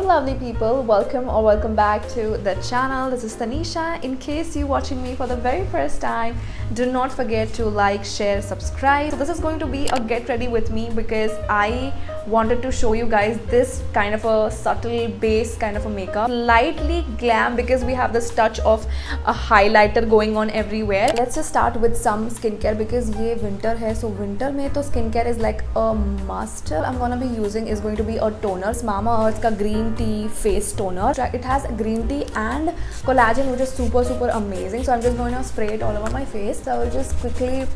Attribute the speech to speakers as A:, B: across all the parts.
A: lovely people, welcome back to the channel. This is Tanisha. In case you're watching me for the very first time, do not forget to like, share, subscribe. So this is going to be a get ready with me because I wanted to show you guys this kind of a subtle base kind of a makeup, lightly glam because we have this touch of a highlighter going on everywhere. Let's just start with some skincare because ये winter है, so winter में तो skincare is like a must. I'm gonna be using is going to be a toner, Mamaearth का green tea face toner. It has green tea and collagen, which is super amazing. So I'm just going to spray it all over my face. So I will just quickly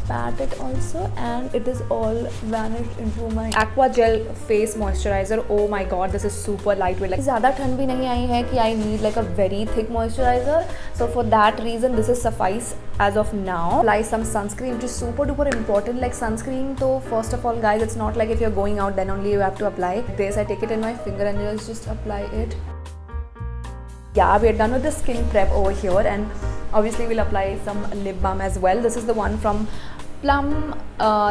A: pat it also, and it is all vanished into my Aqua gel face moisturizer. Oh my god, this is super lightweight. Like ज़्यादा ठंड भी नहीं आई है कि I need like a very thick moisturizer. So for that reason, this is suffice as of now. Apply some sunscreen, which is super duper important. Like sunscreen, so first of all, guys, it's not like if you're going out then only you have to apply this. I take it in my finger and just apply it. Yeah, we are done with the skin prep over here, and obviously we'll apply some lip balm as well. This is the one from Plum.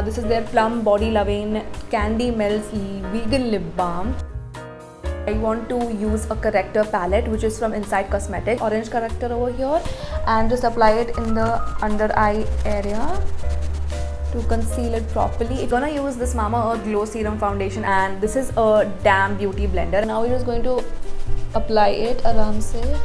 A: This is their Plum Body Loving Candy Melts Vegan Lip Balm. I want to use a corrector palette, which is from Inside Cosmetics, orange corrector over here, and just apply it in the under eye area to conceal it properly. I'm gonna use this Mamaearth Glow Serum Foundation, and this is a damn beauty blender. Now we're just going to apply it around say.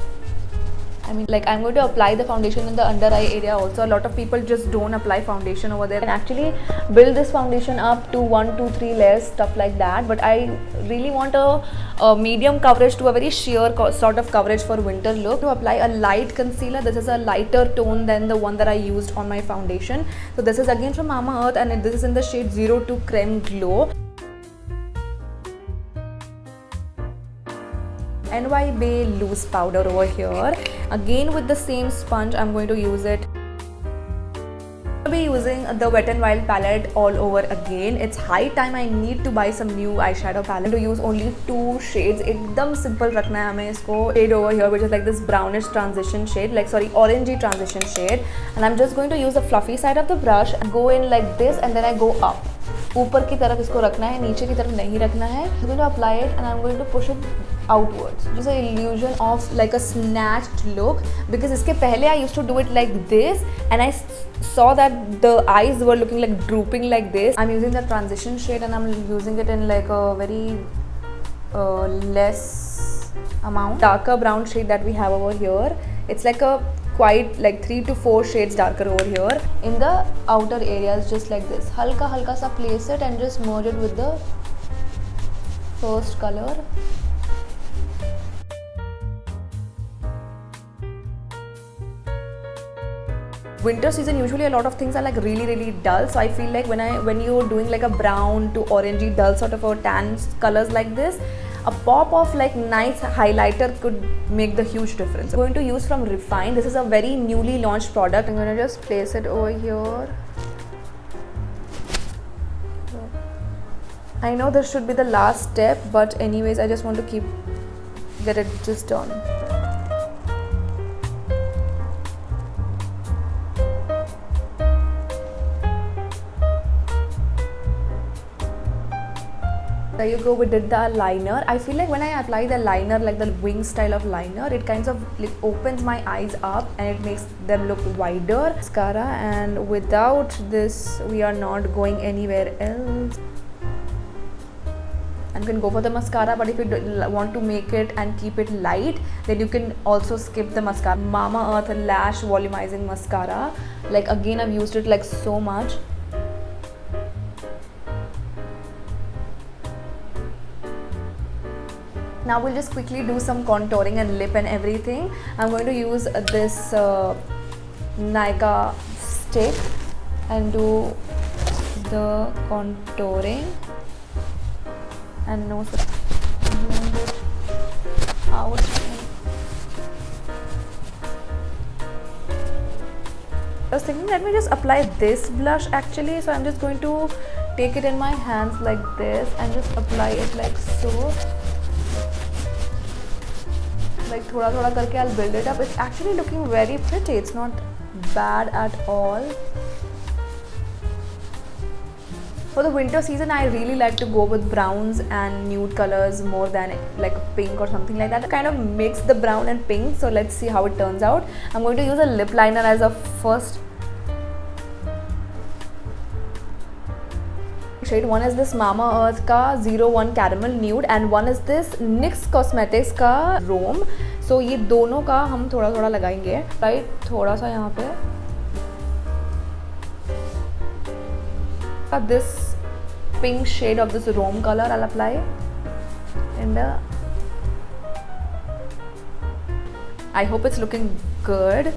A: I mean, like I'm going to apply the foundation in the under eye area also. A lot of people just don't apply foundation over there and actually build this foundation up to 1, 2, 3 layers, stuff like that. But I really want a medium coverage to a very sheer sort of coverage for winter look. To apply a light concealer, this is a lighter tone than the one that I used on my foundation. So this is again from Mamaearth, and this is in the shade 02 Creme Glow. NY Bay loose powder over here. Again with the same sponge, I'm going to use it. I'll be using the Wet n Wild palette all over again. It's high time I need to buy some new eyeshadow palette. To use only 2 shades. एकदम simple रखना है हमें इसको. Shade over here, which is like this brownish transition shade, like sorry, orangey transition shade. And I'm just going to use the fluffy side of the brush, go in like this, and then I go up. ऊपर की तरफ इसको रखना है, नीचे की तरफ नहीं रखना है. I'm going to apply it and I'm going to push it outwards. Just an illusion of like a snatched look, because इसके पहले I used to do it like this and I saw that the eyes were looking like drooping like this. I'm using the transition shade and I'm using it in like a very less amount. Darker brown shade that we have over here. It's like a quite like 3 to 4 shades darker over here. In the outer areas, just like this. Halka halka sa place it and just merge it with the first color. Winter season, usually a lot of things are like really dull, so I feel like when you're doing like a brown to orangey dull sort of a tan colors like this, a pop of like nice highlighter could make the huge difference. I'm going to use from Refine. This is a very newly launched product. I'm going to just place it over here. I know this should be the last step, but anyways, I just want to get it just done. There you go, we did the liner. I feel like when I apply the liner, like the wing style of liner, it kind of like opens my eyes up and it makes them look wider. Mascara, and without this, we are not going anywhere else. And you can go for the mascara, but if you want to make it and keep it light, then you can also skip the mascara. Mamaearth Lash Volumizing Mascara. Like again, I've used it like so much. Now we'll just quickly do some contouring and lip and everything. I'm going to use this Nika stick and do the contouring and nose out. I was thinking, let me just apply this blush actually. So I'm just going to take it in my hands like this and just apply it like so. Like thoda karke I'll build it up. It's actually looking very pretty. It's not bad at all. For the winter season, I really like to go with browns and nude colors more than like pink or something like that. Kind of mix the brown and pink. So let's see how it turns out. I'm going to use a lip liner as a first shade. One is this Mamaearth ka 01 Caramel Nude and one is this NYX Cosmetics का Rome. So ये दोनों का हम थोड़ा थोड़ा लगाएंगे, right? थोड़ा सा यहाँ पे this pink shade of this Rome color I'll apply, and I hope it's looking good.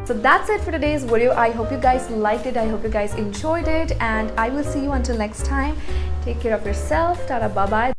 A: So that's it for today's video. I hope you guys liked it. I hope you guys enjoyed it, and I will see you until next time. Take care of yourself. Tada, bye bye.